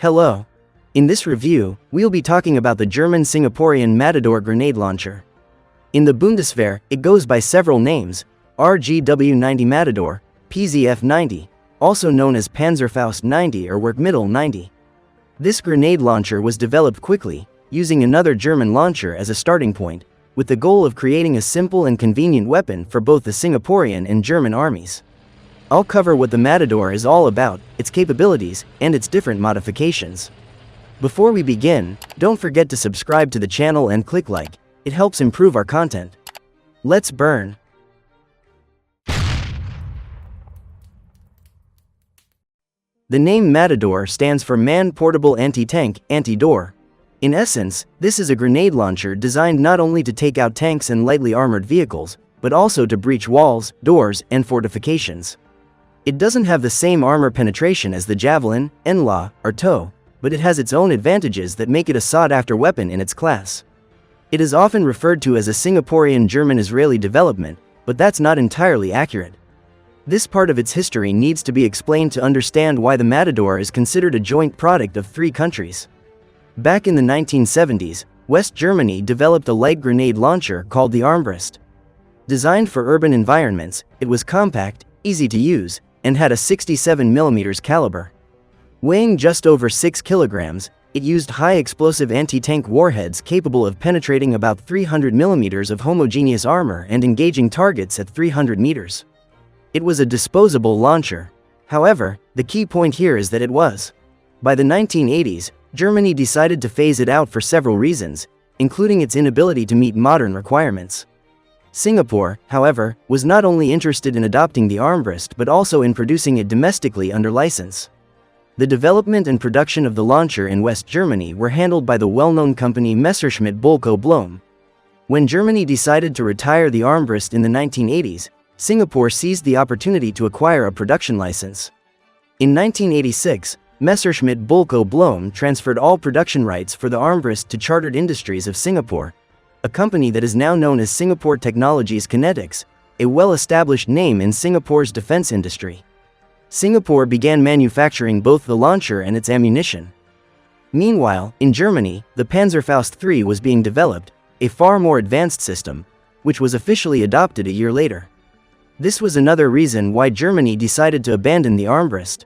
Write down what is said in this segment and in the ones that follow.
Hello. In this review, we'll be talking about the German-Singaporean MATADOR grenade launcher. In the Bundeswehr, it goes by several names: RGW-90 Matador, PZF-90, also known as Panzerfaust 90 or Wirkmittel 90. This grenade launcher was developed quickly, using another German launcher as a starting point, with the goal of creating a simple and convenient weapon for both the Singaporean and German armies. I'll cover what the Matador is all about, its capabilities, and its different modifications. Before we begin, don't forget to subscribe to the channel and click like. It helps improve our content. Let's burn. The name Matador stands for Man-Portable Anti-Tank, Anti-Door. In essence, this is a grenade launcher designed not only to take out tanks and lightly armored vehicles, but also to breach walls, doors, and fortifications. It doesn't have the same armor penetration as the Javelin, NLA, or TOW, but it has its own advantages that make it a sought-after weapon in its class. It is often referred to as a Singaporean German-Israeli development, but that's not entirely accurate. This part of its history needs to be explained to understand why the Matador is considered a joint product of three countries. Back in the 1970s, West Germany developed a light grenade launcher called the Armbrust. Designed for urban environments, it was compact, easy to use, and had a 67mm caliber. Weighing just over 6 kilograms, it used high-explosive anti-tank warheads capable of penetrating about 300mm of homogeneous armor and engaging targets at 300 meters. It was a disposable launcher. However, the key point here is that it was. By the 1980s, Germany decided to phase it out for several reasons, including its inability to meet modern requirements. Singapore, however, was not only interested in adopting the Armbrust but also in producing it domestically under license. The development and production of the launcher in West Germany were handled by the well-known company Messerschmitt Bölkow Blohm. When Germany decided to retire the Armbrust in the 1980s, Singapore seized the opportunity to acquire a production license. In 1986, Messerschmitt Bölkow Blohm transferred all production rights for the Armbrust to Chartered Industries of Singapore, a company that is now known as Singapore Technologies Kinetics, a well-established name in Singapore's defense industry. Singapore began manufacturing both the launcher and its ammunition. Meanwhile, in Germany, the Panzerfaust III was being developed, a far more advanced system, which was officially adopted a year later. This was another reason why Germany decided to abandon the Armbrust.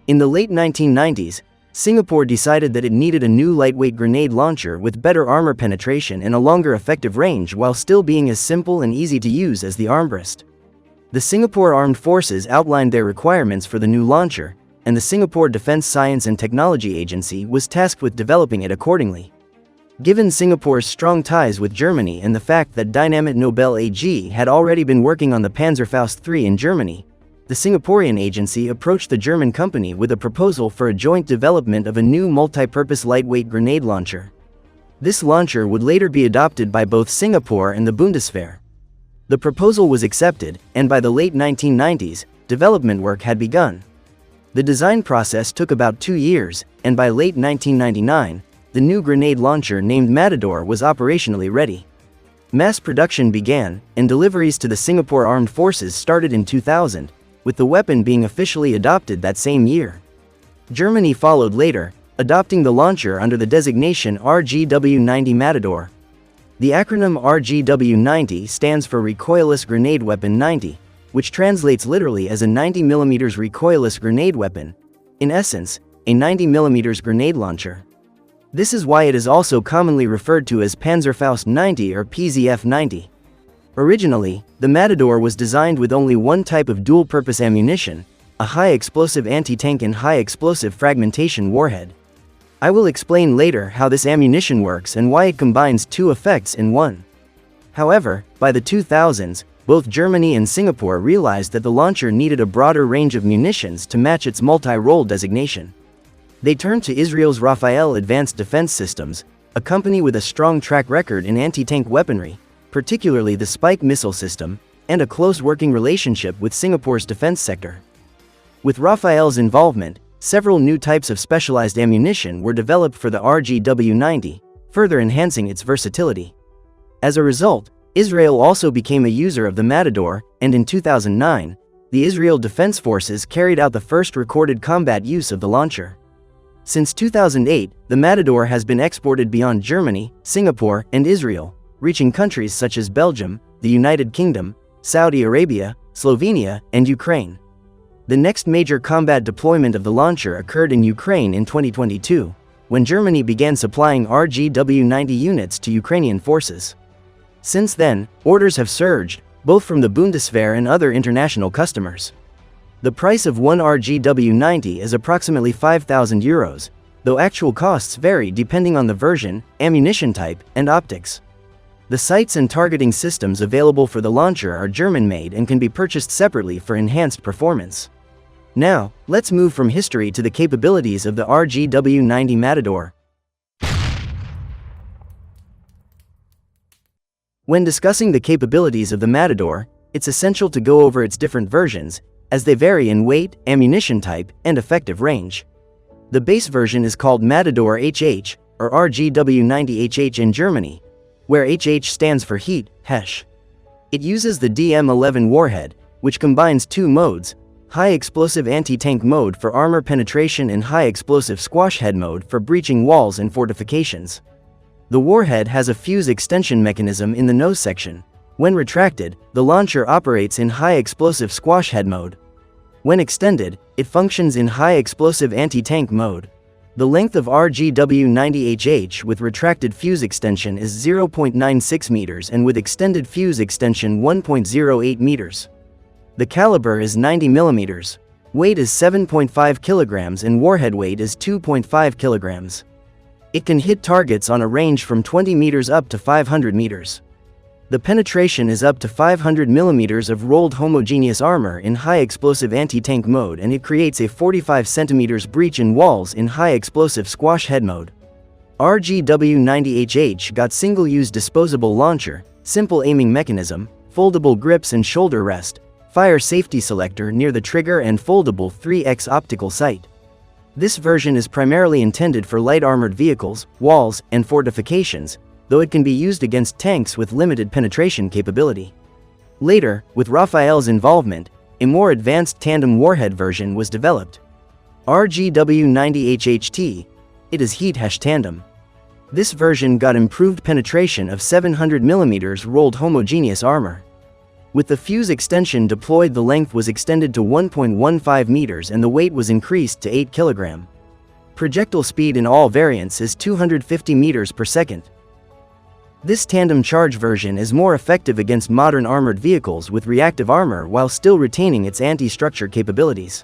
In the late 1990s, Singapore decided that it needed a new lightweight grenade launcher with better armor penetration and a longer effective range while still being as simple and easy to use as the Armbrust. The Singapore Armed Forces outlined their requirements for the new launcher, and the Singapore Defence Science and Technology Agency was tasked with developing it accordingly. Given Singapore's strong ties with Germany and the fact that Dynamit Nobel AG had already been working on the Panzerfaust III in Germany, the Singaporean agency approached the German company with a proposal for a joint development of a new multi-purpose lightweight grenade launcher. This launcher would later be adopted by both Singapore and the Bundeswehr. The proposal was accepted, and by the late 1990s, development work had begun. The design process took about 2 years, and by late 1999, the new grenade launcher named Matador was operationally ready. Mass production began, and deliveries to the Singapore Armed Forces started in 2000, with the weapon being officially adopted that same year. Germany followed later, adopting the launcher under the designation RGW-90 Matador. The acronym RGW-90 stands for Recoilless Grenade Weapon 90, which translates literally as a 90mm recoilless grenade weapon, in essence, a 90mm grenade launcher. This is why it is also commonly referred to as Panzerfaust 90 or PZF-90. Originally, the Matador was designed with only one type of dual-purpose ammunition, a high-explosive anti-tank and high-explosive fragmentation warhead. I will explain later how this ammunition works and why it combines two effects in one. However, by the 2000s, both Germany and Singapore realized that the launcher needed a broader range of munitions to match its multi-role designation. They turned to Israel's Rafael Advanced Defense Systems, a company with a strong track record in anti-tank weaponry, particularly the Spike missile system, and a close working relationship with Singapore's defense sector. With Rafael's involvement, several new types of specialized ammunition were developed for the RGW-90, further enhancing its versatility. As a result, Israel also became a user of the Matador, and in 2009, the Israel Defense Forces carried out the first recorded combat use of the launcher. Since 2008, the Matador has been exported beyond Germany, Singapore, and Israel, reaching countries such as Belgium, the United Kingdom, Saudi Arabia, Slovenia, and Ukraine. The next major combat deployment of the launcher occurred in Ukraine in 2022, when Germany began supplying RGW-90 units to Ukrainian forces. Since then, orders have surged, both from the Bundeswehr and other international customers. The price of one RGW-90 is approximately €5,000, though actual costs vary depending on the version, ammunition type, and optics. The sights and targeting systems available for the launcher are German-made and can be purchased separately for enhanced performance. Now, let's move from history to the capabilities of the RGW-90 Matador. When discussing the capabilities of the Matador, it's essential to go over its different versions, as they vary in weight, ammunition type, and effective range. The base version is called MATADOR-HH, or RGW-90 HH in Germany, where HH stands for heat, HH. It uses the DM11 warhead, which combines two modes: high-explosive anti-tank mode for armor penetration and high-explosive squash head mode for breaching walls and fortifications. The warhead has a fuse extension mechanism in the nose section. When retracted, the launcher operates in high-explosive squash head mode. When extended, it functions in high-explosive anti-tank mode. The length of RGW-90 HH with retracted fuse extension is 0.96 meters and with extended fuse extension 1.08 meters. The caliber is 90 millimeters. Weight is 7.5 kilograms and warhead weight is 2.5 kilograms. It can hit targets on a range from 20 meters up to 500 meters. The penetration is up to 500 millimeters of rolled homogeneous armor in high-explosive anti-tank mode, and it creates a 45 centimeters breach in walls in high-explosive squash head mode. RGW-90 HH got single-use disposable launcher, simple aiming mechanism, foldable grips and shoulder rest, fire safety selector near the trigger and foldable 3x optical sight. This version is primarily intended for light armored vehicles, walls, and fortifications, though it can be used against tanks with limited penetration capability. Later, with Rafael's involvement, a more advanced tandem warhead version was developed. RGW-90 HHT. It is heat tandem. This version got improved penetration of 700 mm rolled homogeneous armor. With the fuse extension deployed, the length was extended to 1.15 meters and the weight was increased to 8 kg. Projectile speed in all variants is 250 meters per second. This tandem charge version is more effective against modern armored vehicles with reactive armor while still retaining its anti-structure capabilities.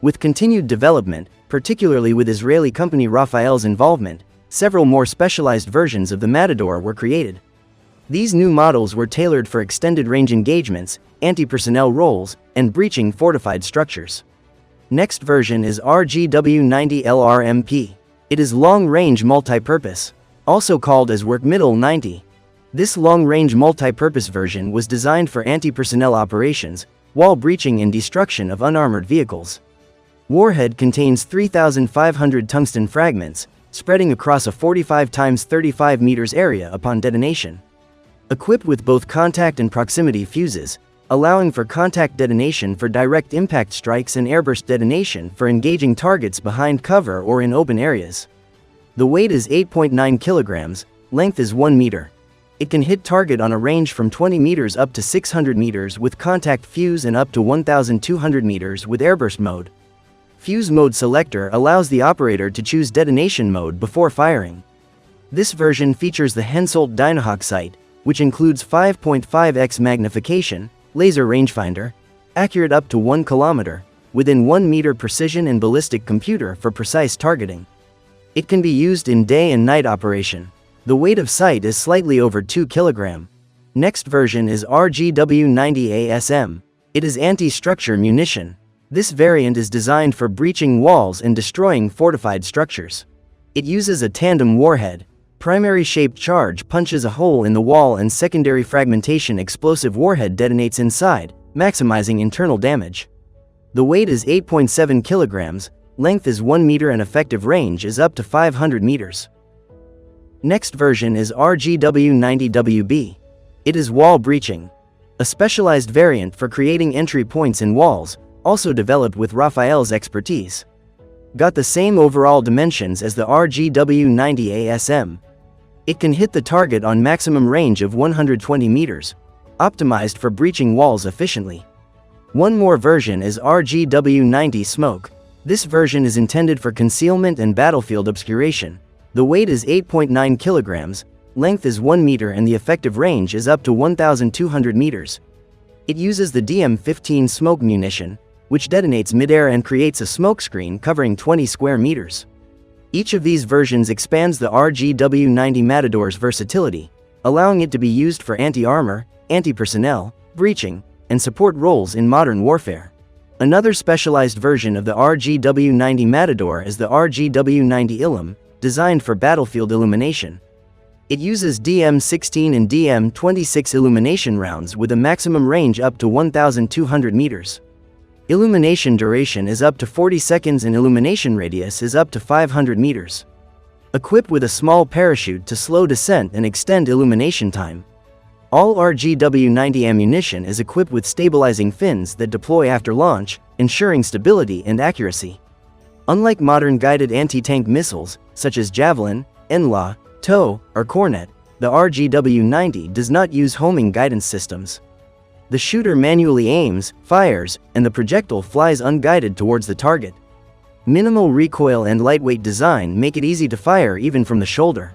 With continued development, particularly with Israeli company Rafael's involvement, several more specialized versions of the Matador were created. These new models were tailored for extended range engagements, anti-personnel roles, and breaching fortified structures. Next version is RGW-90 LRMP. It is long-range multi-purpose, also called as Wirkmittel 90. This long-range multi-purpose version was designed for anti-personnel operations, wall breaching and destruction of unarmored vehicles. Warhead contains 3,500 tungsten fragments, spreading across a 45 x 35 meters area upon detonation. Equipped with both contact and proximity fuses, allowing for contact detonation for direct impact strikes and airburst detonation for engaging targets behind cover or in open areas. The weight is 8.9 kilograms, length is 1 meter. It can hit target on a range from 20 meters up to 600 meters with contact fuse and up to 1,200 meters with airburst mode. Fuse mode selector allows the operator to choose detonation mode before firing. This version features the Hensoldt Dynahoch sight, which includes 5.5x magnification, laser rangefinder, accurate up to 1 kilometer, within 1 meter precision and ballistic computer for precise targeting. It can be used in day and night operation. The weight of sight is slightly over 2 kg. Next version is RGW-90 ASM. It is anti-structure munition. This variant is designed for breaching walls and destroying fortified structures. It uses a tandem warhead. Primary shaped charge punches a hole in the wall and secondary fragmentation explosive warhead detonates inside, maximizing internal damage. The weight is 8.7 kilograms, length is 1 meter and effective range is up to 500 meters. Next version is RGW-90 WB. It is wall breaching. A specialized variant for creating entry points in walls, also developed with Rafael's expertise. got the same overall dimensions as the RGW-90 ASM. It can hit the target on maximum range of 120 meters, optimized for breaching walls efficiently. One more version is RGW-90 Smoke. This version is intended for concealment and battlefield obscuration. The weight is 8.9 kilograms, length is 1 meter and the effective range is up to 1,200 meters. It uses the DM-15 smoke munition, which detonates midair and creates a smokescreen covering 20 square meters. Each of these versions expands the RGW-90 Matador's versatility, allowing it to be used for anti-armor, anti-personnel, breaching, and support roles in modern warfare. Another specialized version of the RGW-90 Matador is the RGW-90 Ilum, designed for battlefield illumination. It uses DM-16 and DM-26 illumination rounds with a maximum range up to 1,200 meters. Illumination duration is up to 40 seconds and illumination radius is up to 500 meters. Equipped with a small parachute to slow descent and extend illumination time. All RGW-90 ammunition is equipped with stabilizing fins that deploy after launch, ensuring stability and accuracy. Unlike modern guided anti-tank missiles, such as Javelin, NLA, TOW, or Cornet, the RGW-90 does not use homing guidance systems. The shooter manually aims, fires, and the projectile flies unguided towards the target. Minimal recoil and lightweight design make it easy to fire even from the shoulder.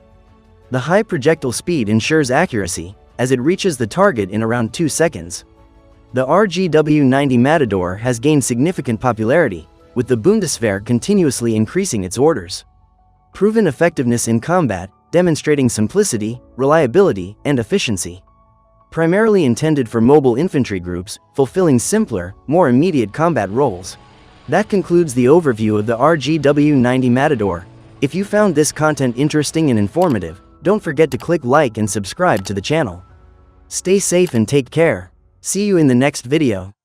The high projectile speed ensures accuracy, as it reaches the target in around 2 seconds. The RGW-90 Matador has gained significant popularity, with the Bundeswehr continuously increasing its orders. Proven effectiveness in combat, demonstrating simplicity, reliability, and efficiency. Primarily intended for mobile infantry groups, fulfilling simpler, more immediate combat roles. That concludes the overview of the RGW-90 Matador. If you found this content interesting and informative, don't forget to click like and subscribe to the channel. Stay safe and take care. See you in the next video.